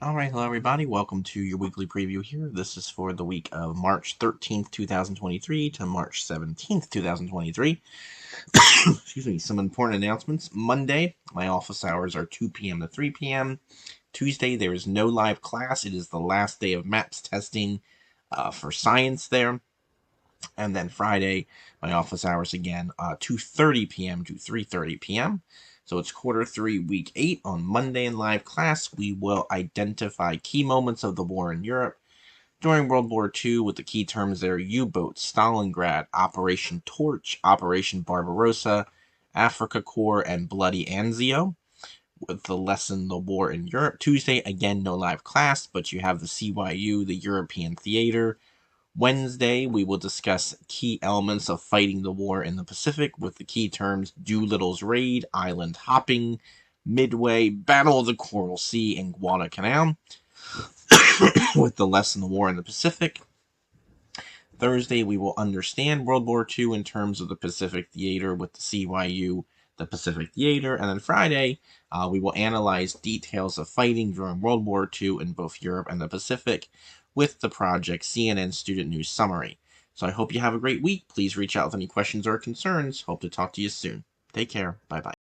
All right, hello everybody. Welcome to your weekly preview here. This is for the week of March 13th, 2023 to March 17th, 2023. Excuse me, some important announcements. Monday, my office hours are 2 p.m. to 3 p.m. Tuesday, there is no live class. It is the last day of MAPS testing for science there. And then Friday, my office hours again, 2:30 p.m. to 3:30 p.m. So it's Q3, week 8. On Monday in live class, we will identify key moments of the war in Europe during World War II with the key terms there: U-boat, Stalingrad, Operation Torch, Operation Barbarossa, Afrika Korps, and Bloody Anzio. With the lesson The War in Europe. Tuesday, again, no live class, but you have the CYU, the European Theater. Wednesday, we will discuss key elements of fighting the war in the Pacific with the key terms Doolittle's Raid, Island Hopping, Midway, Battle of the Coral Sea, and Guadalcanal, with the lesson The War in the Pacific. Thursday, we will understand World War II in terms of the Pacific Theater with the CYU, the Pacific Theater. And then Friday, we will analyze details of fighting during World War II in both Europe and the Pacific with the project CNN Student News Summary. So I hope you have a great week. Please reach out with any questions or concerns. Hope to talk to you soon. Take care. Bye-bye.